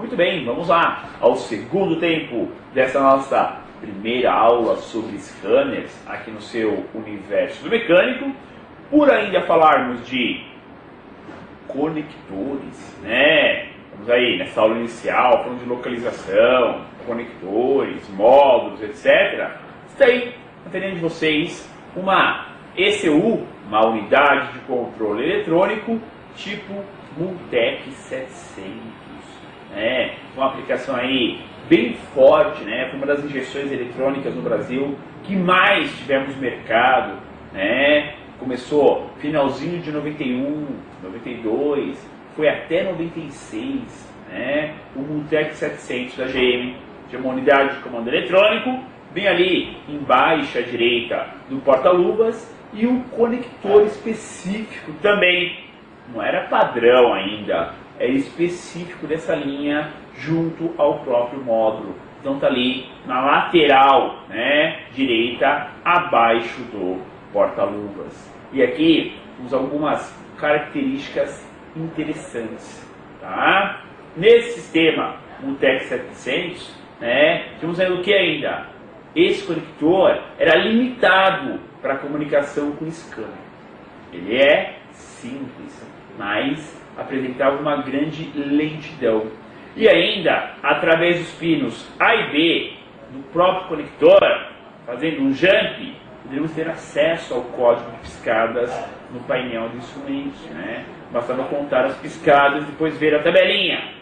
Muito bem, vamos lá ao segundo tempo dessa nossa primeira aula sobre scanners aqui no seu universo do mecânico. Por ainda falarmos de conectores, né? Vamos aí nessa aula inicial, falando de localização, conectores, módulos, etc. Está aí na telinha de vocês uma ECU, uma unidade de controle eletrônico tipo Multec 700, né? Uma aplicação aí bem forte, né? Foi uma das injeções eletrônicas no Brasil que mais tivemos no mercado, né? Começou finalzinho de 91, 92, foi até 96, né? O Multec 700 da GM, de uma unidade de comando eletrônico, bem ali embaixo à direita do porta-luvas, e um conector específico também, não era padrão ainda, é específico dessa linha junto ao próprio módulo. Então está ali na lateral, né, direita, abaixo do porta-luvas. E aqui temos algumas características interessantes, tá? Nesse sistema Multec 700, né, temos aí o que ainda? Esse conector era limitado para comunicação com scanner. Ele é simples, mas apresentava uma grande lentidão. E ainda, através dos pinos A e B do próprio conector, fazendo um jump, poderíamos ter acesso ao código de piscadas no painel de instrumentos, né? Bastava contar as piscadas e depois ver a tabelinha.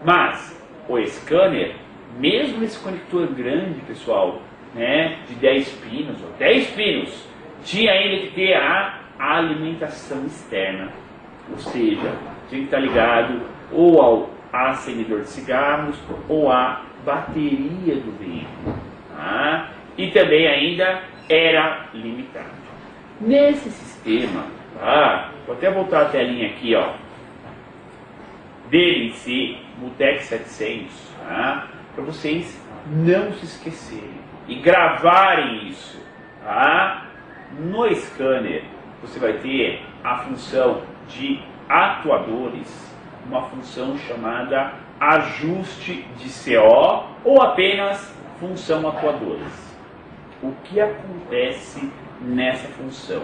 Mas o scanner, mesmo esse conector grande, pessoal, né, de 10 pinos, ou 10 pinos, tinha ainda que ter a alimentação externa. Ou seja, tinha que estar ligado ou ao acendedor de cigarros ou à bateria do veículo. Tá? E também ainda era limitado. Nesse sistema, tá? Vou até voltar a telinha aqui, ó, dele em si, Multec 700, tá? Para vocês não se esquecerem e gravarem isso. Tá? No scanner, você vai ter a função de atuadores, uma função chamada ajuste de CO ou apenas função atuadores. O que acontece nessa função?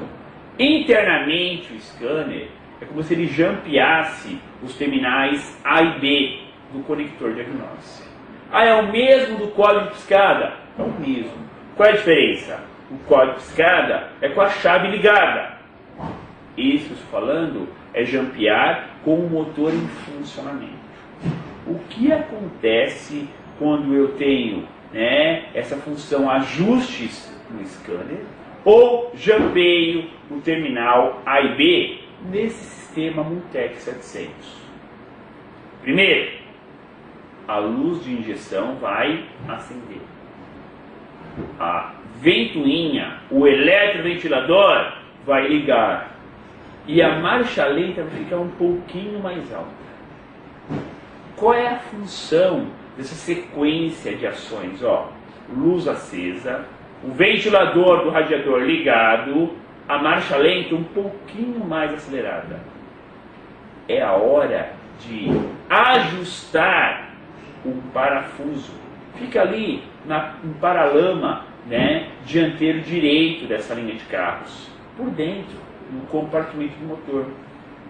Internamente o scanner é como se ele jampeasse os terminais A e B do conector diagnóstico. É o mesmo do código de piscada? É o mesmo. Qual é a diferença? O código de piscada é com a chave ligada. Isso que eu estou falando é jampear com o motor em funcionamento. O que acontece quando eu tenho, né, essa função ajustes no scanner ou jampeio o terminal A e B nesse sistema Multec 700? Primeiro, a luz de injeção vai acender. A ventoinha, o eletroventilador vai ligar. E a marcha lenta vai ficar um pouquinho mais alta. Qual é a função dessa sequência de ações? Ó, luz acesa, o ventilador do radiador ligado, a marcha lenta um pouquinho mais acelerada. É a hora de ajustar o parafuso. Fica ali no paralama, né, dianteiro direito dessa linha de carros. Por dentro, no compartimento do motor,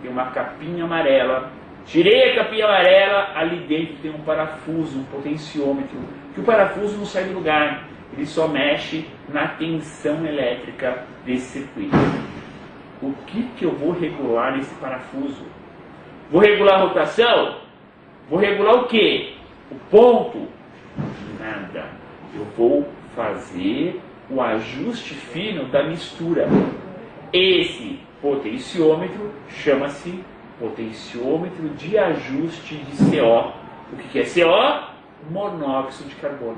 tem uma capinha amarela. Tirei a capinha amarela, ali dentro tem um parafuso, um potenciômetro, que o parafuso não sai do lugar, ele só mexe na tensão elétrica desse circuito. O que eu vou regular nesse parafuso? Vou regular a rotação? Vou regular o quê? O ponto? Nada. Eu vou fazer o ajuste fino da mistura. Esse potenciômetro chama-se potenciômetro de ajuste de CO. O que é CO? Monóxido de carbono.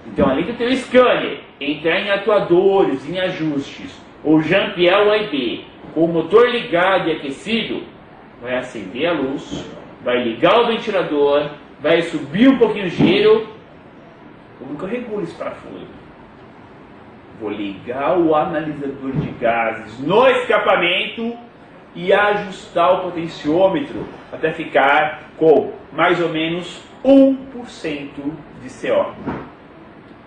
Então além do teu scanner entrar em atuadores, em ajustes, ou jampear o A e B, com o motor ligado e aquecido, vai acender a luz, vai ligar o ventilador, vai subir um pouquinho o giro. Como que eu regulo esse parafuso? Vou ligar o analisador de gases no escapamento e ajustar o potenciômetro até ficar com mais ou menos 1% de CO.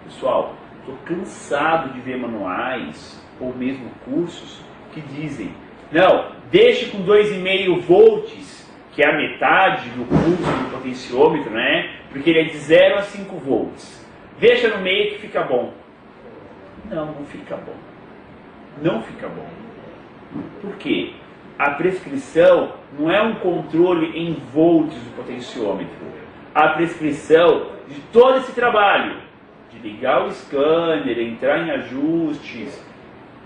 Pessoal, estou cansado de ver manuais ou mesmo cursos que dizem: não, deixe com 2,5 volts, que é a metade do pulso do potenciômetro, né? Porque ele é de 0 a 5 volts. Deixa no meio que fica bom. Não fica bom. Não fica bom. Por quê? A prescrição não é um controle em volts do potenciômetro. A prescrição de todo esse trabalho, de ligar o scanner, entrar em ajustes,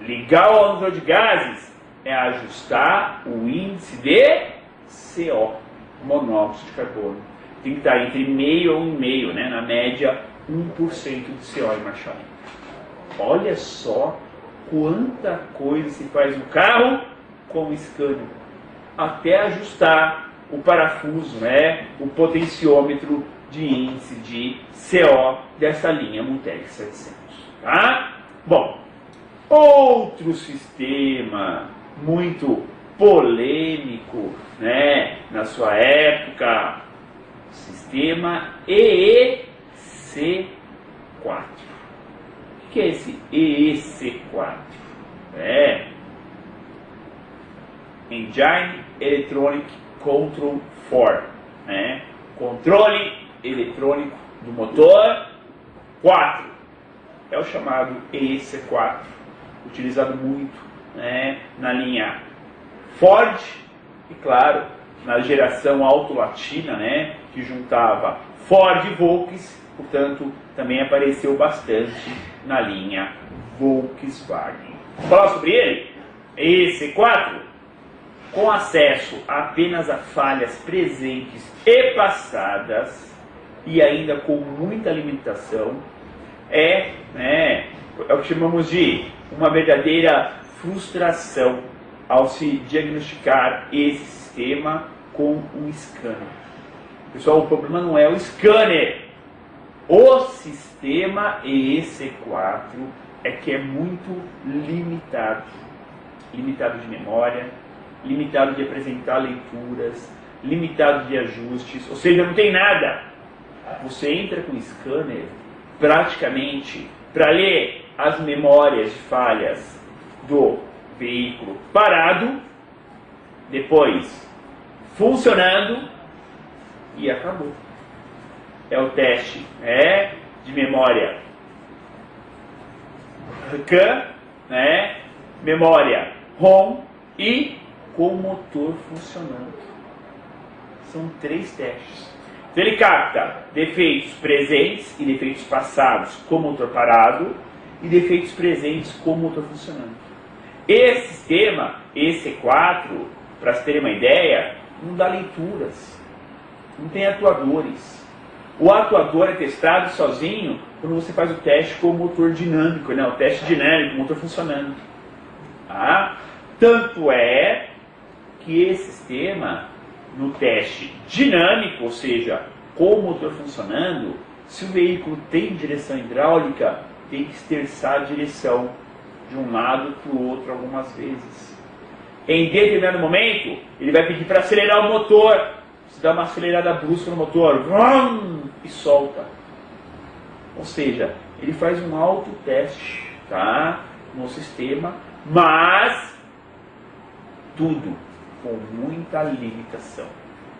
ligar o algodão de gases, é ajustar o índice de CO, monóxido de carbono. Tem que estar entre meio a 1,5, né? Na média 1% de CO em marcha lenta. Olha só quanta coisa se faz no carro com o scanner, até ajustar o parafuso, né? O potenciômetro de índice de CO dessa linha Multec 700. Tá? Bom, outro sistema muito polêmico, né, na sua época, sistema EEC4. O que é esse EEC4? Engine Electronic Control 4, né? Controle eletrônico do motor 4. É o chamado EEC4, utilizado muito, né, na linha Ford e, claro, na geração auto-latina, né, que juntava Ford e Volkswagen, portanto, também apareceu bastante na linha Volkswagen. Vamos falar sobre ele? EEC4, com acesso apenas a falhas presentes e passadas, e ainda com muita limitação, é o que chamamos de uma verdadeira frustração ao se diagnosticar esse sistema com um scanner. Pessoal, o problema não é o scanner. O sistema EEC4 é que é muito limitado. Limitado de memória, limitado de apresentar leituras, limitado de ajustes, ou seja, não tem nada. Você entra com o scanner praticamente para ler as memórias de falhas do veículo parado, depois funcionando e acabou. É o teste de memória CAN, memória ROM e com o motor funcionando. São 3 testes. Então ele capta defeitos presentes e defeitos passados com o motor parado e defeitos presentes com o motor funcionando. Esse sistema, EEC4, para se terem uma ideia, não dá leituras, não tem atuadores. O atuador é testado sozinho quando você faz o teste com o motor dinâmico, né? O teste dinâmico, o motor funcionando. Tanto é que esse sistema, no teste dinâmico, ou seja, com o motor funcionando, se o veículo tem direção hidráulica, tem que esterçar a direção de um lado para o outro algumas vezes. Em determinado momento, ele vai pedir para acelerar o motor. Você dá uma acelerada brusca no motor, e solta. Ou seja, ele faz um autoteste, no sistema, mas tudo com muita limitação,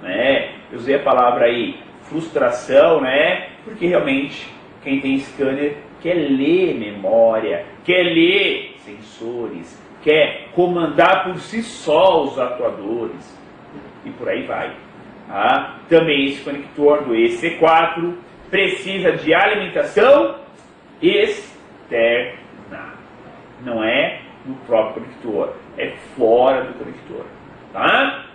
né? Eu usei a palavra aí, frustração, né? Porque realmente quem tem scanner quer ler memória, quer ler sensores, quer comandar por si só os atuadores e por aí vai. Também esse conector do EEC4 precisa de alimentação externa, não é no próprio conector, é fora do conector, tá?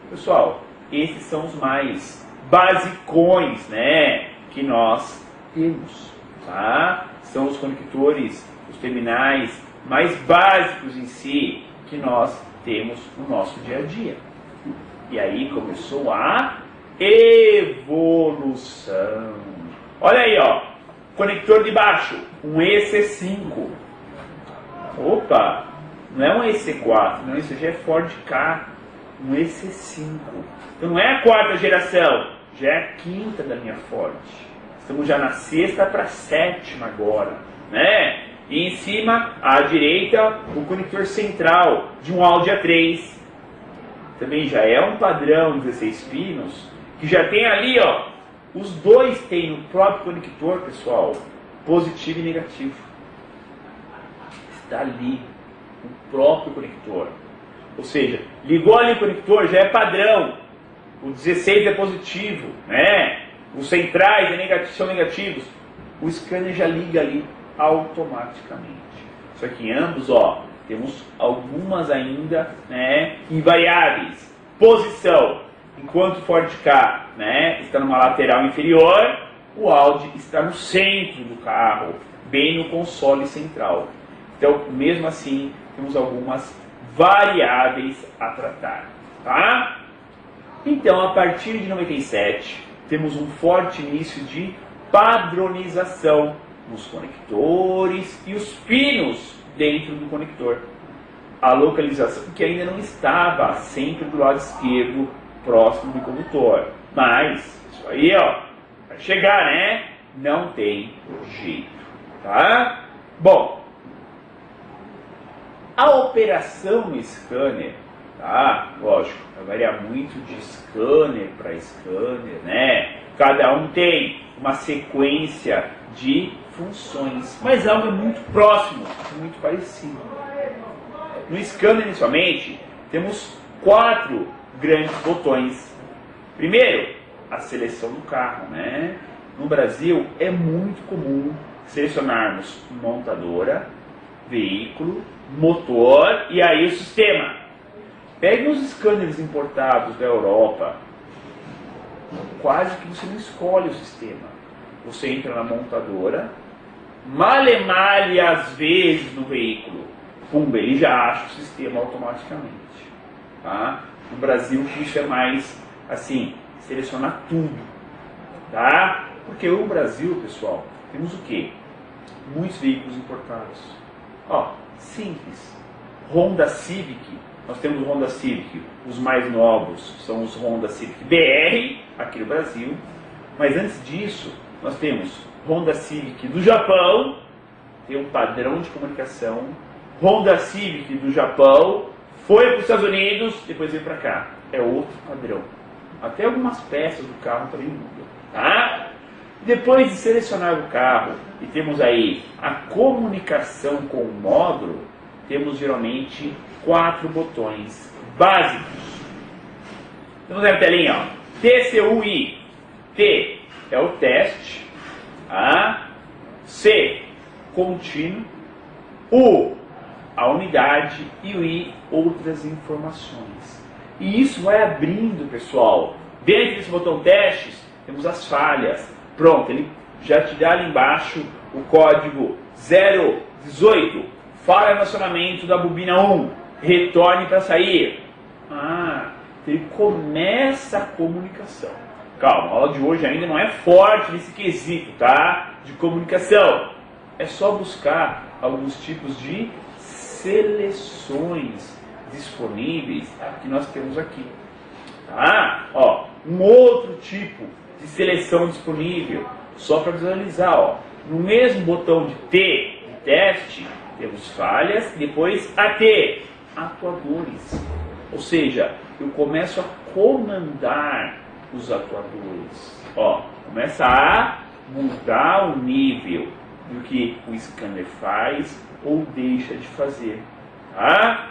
Pessoal, esses são os mais basicões, né, que nós temos, tá? São os conectores, os terminais mais básicos em si que nós temos no nosso dia a dia. E aí começou a evolução. Olha aí, ó, conector de baixo, um EC5. Opa, Não é um EC4, não, isso já é Ford Ka, um EC5. Então não é a quarta geração, já é a quinta da linha Ford. Estamos já na sexta para a sétima agora, né? E em cima, à direita, o conector central de um Audi A3. Também já é um padrão 16 pinos, que já tem ali, ó, os dois têm no próprio conector, pessoal, positivo e negativo. Está ali, o próprio conector. Ou seja, ligou ali o conector, já é padrão. O 16 é positivo, né? Os centrais são negativos. O scanner já liga ali automaticamente. Só que em ambos, ó, temos algumas ainda, né, invariáveis. Posição. Enquanto o Ford Ka, né, está numa lateral inferior, o Audi está no centro do carro, bem no console central. Então, mesmo assim, temos algumas variáveis a tratar, tá? Então, a partir de 97, temos um forte início de padronização nos conectores e os pinos dentro do conector. A localização que ainda não estava sempre do lado esquerdo, próximo do condutor. Mas, isso aí, ó, vai chegar, né? Não tem jeito, tá? Bom, a operação no scanner, tá? Lógico, vai variar muito de scanner para scanner, né? Cada um tem uma sequência de funções, mas algo muito próximo, muito parecido. No scanner, inicialmente, temos 4 grandes botões. Primeiro, a seleção do carro, né? No Brasil, é muito comum selecionarmos montadora, veículo, motor e aí o sistema. Pegue os scanners importados da Europa, quase que você não escolhe o sistema. Você entra na montadora, male às vezes no veículo, pumba, ele já acha o sistema automaticamente. Tá? No Brasil isso é mais assim, selecionar tudo. Tá? Porque o Brasil, pessoal, temos o quê? Muitos veículos importados. Ó, simples. Honda Civic, nós temos o Honda Civic, os mais novos são os Honda Civic BR, aqui no Brasil. Mas antes disso, nós temos Honda Civic do Japão, tem um padrão de comunicação. Honda Civic do Japão, foi para os Estados Unidos, depois veio para cá. É outro padrão. Até algumas peças do carro também mudam. Tá? Depois de selecionar o carro e temos aí a comunicação com o módulo, temos geralmente 4 botões básicos. Temos na telinha, ó, TCUI. T é o teste, a C, contínuo, U, a unidade e o I, outras informações. E isso vai abrindo, pessoal. Dentro desse botão testes, temos as falhas. Pronto, ele já te dá ali embaixo o código 018. Falha no acionamento da bobina 1. Retorne para sair. Ele começa a comunicação. Calma, a aula de hoje ainda não é forte nesse quesito, tá? De comunicação. É só buscar alguns tipos de seleções disponíveis que nós temos aqui. Tá? Ó, um outro tipo de seleção disponível, só para visualizar, ó. No mesmo botão de T, de teste, temos falhas, depois AT, atuadores. Ou seja, eu começo a comandar os atuadores. Ó, começa a mudar o nível do que o scanner faz ou deixa de fazer. Tá?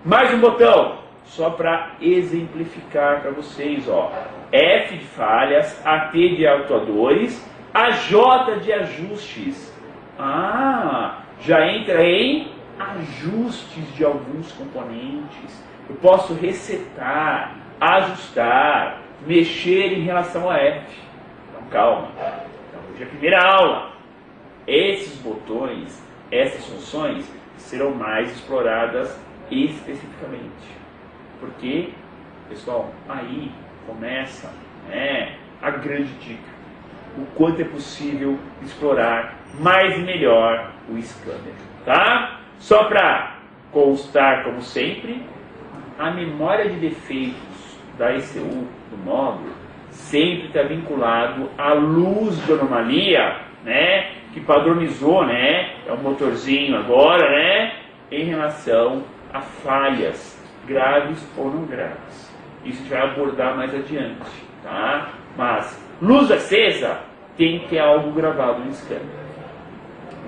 Mais um botão, só para exemplificar para vocês, ó. F de falhas, AT de atuadores, AJ de ajustes. Já entra em ajustes de alguns componentes. Eu posso resetar, ajustar, mexer em relação a F. Então calma. Então, hoje é a primeira aula. Esses botões, essas funções serão mais exploradas especificamente. Porque, pessoal, aí começa, né, a grande dica. O quanto é possível explorar mais e melhor o scanner. Tá? Só para constar, como sempre, a memória de defeitos da ECU, do módulo, sempre está vinculado à luz de anomalia, né, que padronizou, né, é um motorzinho agora, né, em relação a falhas graves ou não graves. Isso a gente vai abordar mais adiante, tá? Mas luz acesa tem que ter algo gravado no scanner.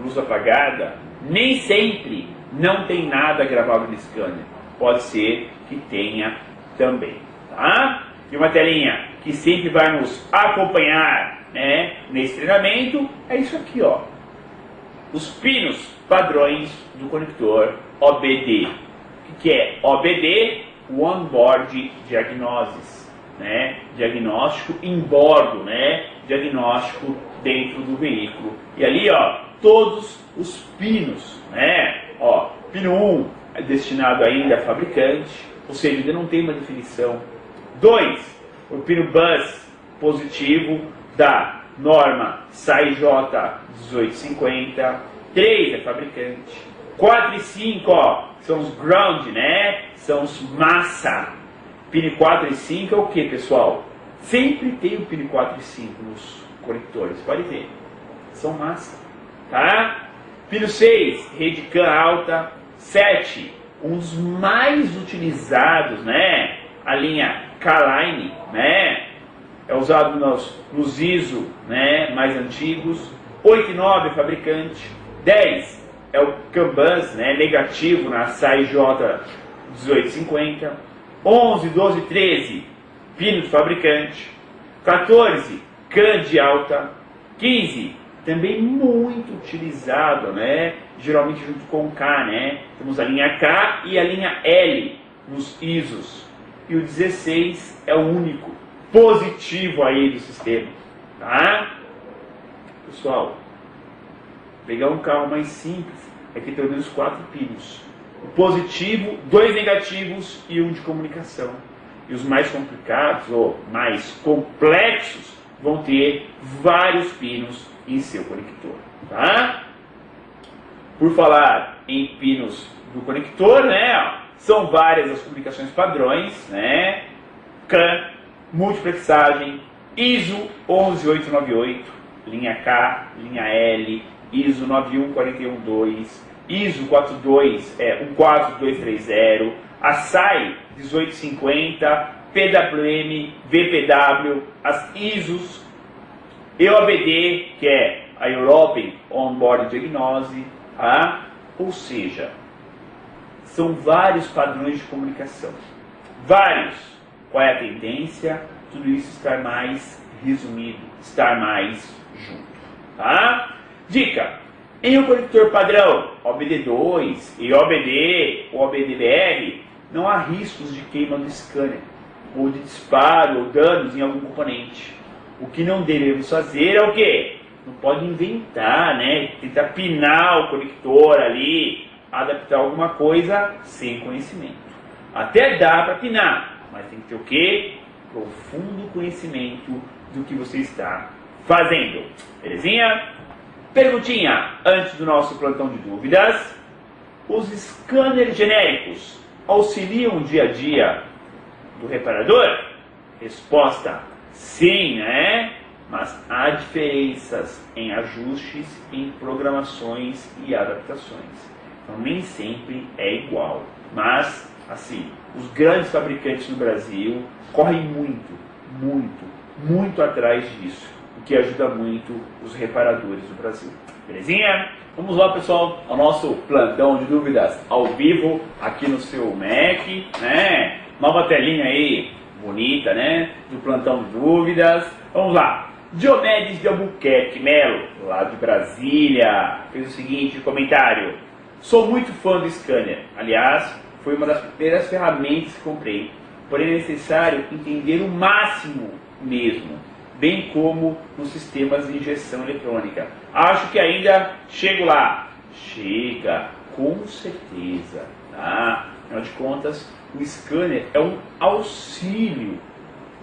Luz apagada, nem sempre não tem nada gravado no scanner. Pode ser que tenha também, tá? E uma telinha que sempre vai nos acompanhar, né, nesse treinamento é isso aqui, ó. Os pinos padrões do conector OBD. O que é OBD? O Onboard Diagnosis, né? Diagnóstico em bordo, né? Diagnóstico dentro do veículo. E ali, ó, todos os pinos, né? Ó, pino 1 é destinado ainda a fabricante, ou seja, ainda não tem uma definição. 2, o pino bus positivo da norma SAIJ 1850. 3 é fabricante. 4 e 5, ó, são os ground, né? São os massa. Pino 4 e 5 é o que, pessoal? Sempre tem o pino 4 e 5 nos conectores, pode ver. São massa, tá? Pino 6, rede CAN alta. 7, um dos mais utilizados, né? A linha K-Line, né? É usado nos ISO, né, mais antigos. 8 e 9 é fabricante. 10 é o CAN bus, né, negativo na SAIJ 1850. 11, 12 e 13, pino de fabricante. 14, CAN de alta. 15, também muito utilizado, né, geralmente junto com o K, né? Temos a linha K e a linha L nos ISOs. E o 16 é o único positivo aí do sistema, tá? Pessoal, pegar um carro mais simples é que tem pelo menos 4 pinos. O positivo, 2 negativos e 1 de comunicação. E os mais complicados ou mais complexos vão ter vários pinos em seu conector, tá? Por falar em pinos do conector, né? São várias as publicações padrões, né? CAN, multiplexagem, ISO 11898, linha K, linha L, ISO 91412, ISO 14230, a SAI 1850, PWM, VPW, as ISOs, EOBD, que é a European Onboard Diagnosis, tá? Ou seja, são vários padrões de comunicação. Vários. Qual é a tendência? Tudo isso estar mais resumido, estar mais junto. Tá? Dica. Em um conector padrão, OBD2 e OBD ou OBDBR, não há riscos de queima do scanner, ou de disparo ou danos em algum componente. O que não devemos fazer é o quê? Não pode inventar, né? Tentar pinar o conector ali, adaptar alguma coisa sem conhecimento. Até dá para pinar, mas tem que ter o quê? Profundo conhecimento do que você está fazendo. Belezinha? Perguntinha antes do nosso plantão de dúvidas. Os scanners genéricos auxiliam o dia a dia do reparador? Resposta: sim, né? Mas há diferenças em ajustes, em programações e adaptações. Então nem sempre é igual. Mas, assim, os grandes fabricantes no Brasil correm muito atrás disso, o que ajuda muito os reparadores do Brasil. Belezinha? Vamos lá, pessoal, ao nosso plantão de dúvidas ao vivo aqui no seu Mac, né? Nova telinha aí, bonita, né? Do plantão de dúvidas. Vamos lá. Diomedes de Albuquerque Melo, lá de Brasília, fez o seguinte comentário: sou muito fã do scanner. Aliás, foi uma das primeiras ferramentas que comprei. Porém, é necessário entender o máximo mesmo, bem como nos sistemas de injeção eletrônica. Acho que ainda chego lá. Chega, com certeza. Tá? Afinal de contas, o scanner é um auxílio,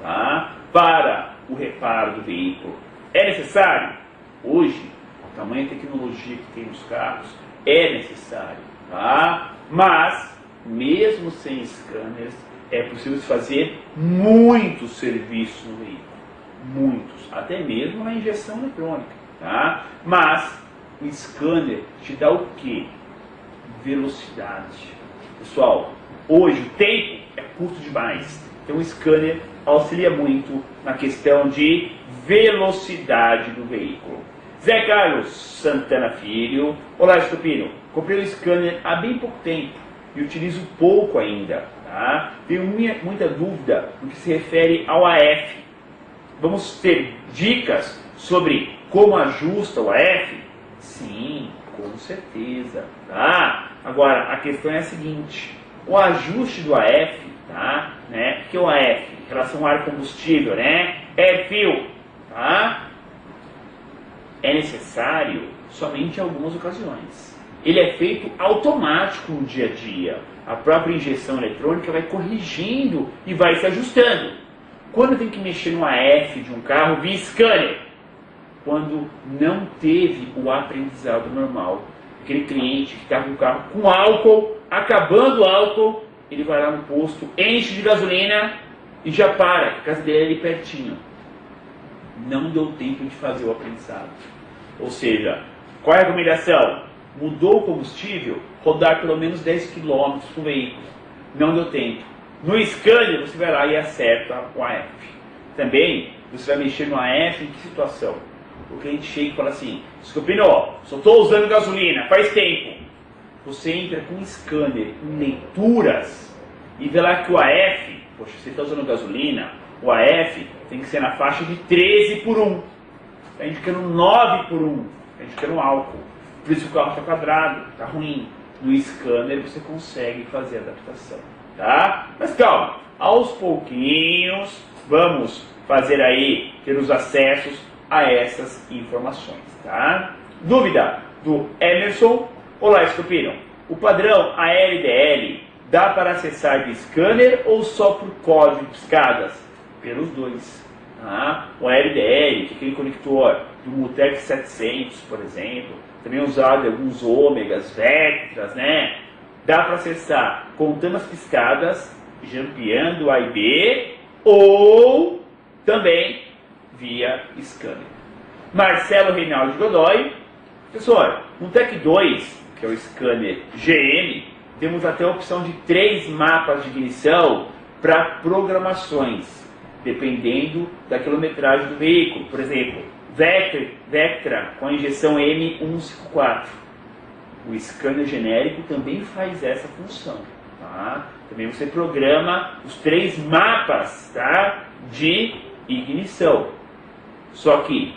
tá, para o reparo do veículo. É necessário? Hoje, a tamanha tecnologia que tem nos carros, é necessário. Tá? Mas, mesmo sem scanners, é possível fazer muitos serviços no veículo. Muitos. Até mesmo a injeção eletrônica. Tá? Mas, o scanner te dá o quê? Velocidade. Pessoal, hoje o tempo é curto demais. Então o scanner auxilia muito na questão de velocidade do veículo. Zé Carlos Santana Filho. Olá, Estupino. Comprei o scanner há bem pouco tempo e utilizo pouco ainda. Tá? Tenho muita dúvida no que se refere ao AF. Vamos ter dicas sobre como ajusta o AF? Sim, com certeza. Tá? Agora, a questão é a seguinte. O ajuste do AF, tá? Né? Que é o AF? Em relação ao ar combustível, né? É fio. Tá? É necessário somente em algumas ocasiões. Ele é feito automático no dia a dia. A própria injeção eletrônica vai corrigindo e vai se ajustando. Quando tem que mexer no AF de um carro via scanner? Quando não teve o aprendizado normal. Aquele cliente que está com o carro com álcool, acabando o álcool, ele vai lá no posto, enche de gasolina e já para, a casa dele é ali pertinho. Não deu tempo de fazer o aprendizado. Ou seja, qual é a recomendação? Mudou o combustível, rodar pelo menos 10 km com o veículo. Não deu tempo. No scanner você vai lá e acerta o AF. Também você vai mexer no AF em que situação? O cliente chega e fala assim, Scopino, só estou usando gasolina, faz tempo. Você entra com um scanner em leituras e vê lá que o AF, poxa, você está usando gasolina, o AF tem que ser na faixa de 13 por 1. Está indicando 9 por 1, está indicando álcool. Por isso o carro está quadrado, está ruim. No scanner você consegue fazer a adaptação. Tá? Mas calma, aos pouquinhos vamos fazer aí, ter os acessos a essas informações. Tá? Dúvida do Emerson. Olá, Estupino. O padrão ALDL dá para acessar de scanner ou só por código de piscadas? Pelos dois. Tá? O ALDL, que é aquele conector do Multec 700, por exemplo, também usado em alguns ômegas, Vectras, né? Dá para acessar contando as piscadas, jampeando A e B, ou também via scanner. Marcelo Reinaldo Godoy. Professor, no TEC 2, que é o scanner GM, temos até a opção de 3 mapas de ignição para programações, dependendo da quilometragem do veículo. Por exemplo, Vectra com a injeção M154. O scanner genérico também faz essa função. Tá? Também você programa os 3 mapas, tá? De ignição. Só que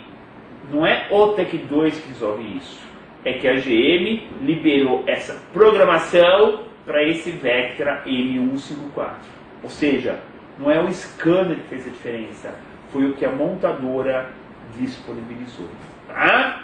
não é o TEC 2 que resolve isso. É que a GM liberou essa programação para esse Vectra M154. Ou seja, não é o scanner que fez a diferença. Foi o que a montadora disponibilizou. Tá?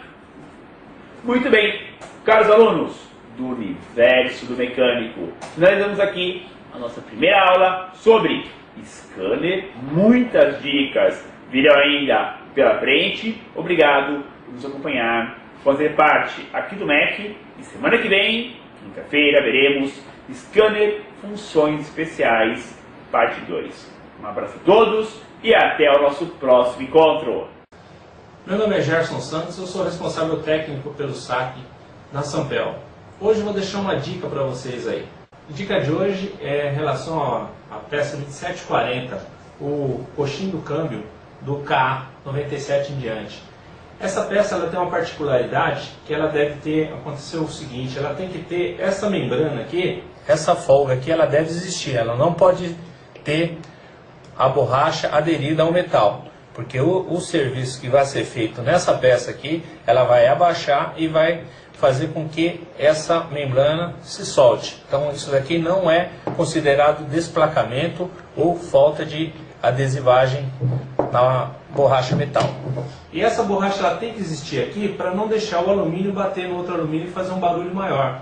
Muito bem, caros alunos do universo do mecânico, nós damos aqui a nossa primeira aula sobre scanner. Muitas dicas virão ainda pela frente. Obrigado por nos acompanhar, fazer parte aqui do MEC. E semana que vem, quinta-feira, veremos scanner funções especiais, parte 2. Um abraço a todos e até o nosso próximo encontro. Meu nome é Gerson Santos, eu sou responsável técnico pelo SAC na Sampel. Hoje eu vou deixar uma dica para vocês aí. A dica de hoje é em relação à peça 2740, o coxim do câmbio do KA97 em diante. Essa peça ela tem uma particularidade que ela deve ter, aconteceu o seguinte, ela tem que ter essa membrana aqui, essa folga aqui, ela deve existir, ela não pode ter a borracha aderida ao metal. Porque o serviço que vai ser feito nessa peça aqui, ela vai abaixar e vai fazer com que essa membrana se solte. Então isso daqui não é considerado desplacamento ou falta de adesivagem na borracha metal. E essa borracha ela tem que existir aqui para não deixar o alumínio bater no outro alumínio e fazer um barulho maior.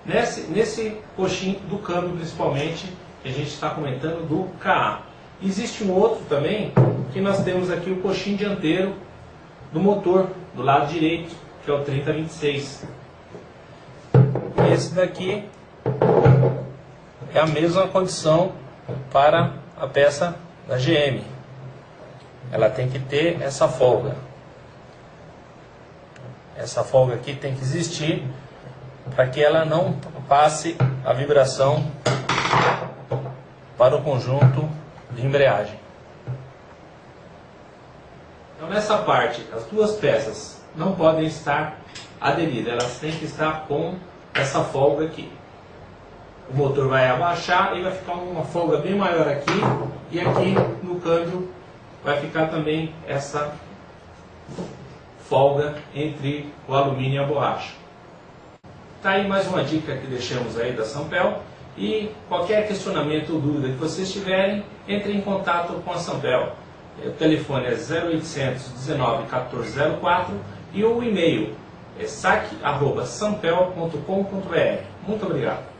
Nesse coxim do câmbio principalmente, que a gente está comentando do KA. Existe um outro também, que nós temos aqui o coxim dianteiro do motor, do lado direito, que é o 3026. Esse daqui é a mesma condição para a peça da GM. Ela tem que ter essa folga. Essa folga aqui tem que existir para que ela não passe a vibração para o conjunto de embreagem. Então, nessa parte, as duas peças não podem estar aderidas, elas têm que estar com essa folga aqui. O motor vai abaixar e vai ficar uma folga bem maior aqui, e aqui no câmbio vai ficar também essa folga entre o alumínio e a borracha. Tá aí mais uma dica que deixamos aí da Sampel, e qualquer questionamento ou dúvida que vocês tiverem, entre em contato com a Sampel. O telefone é 0800 19 1404 e o e-mail é saque@sampel.com.br. Muito obrigado.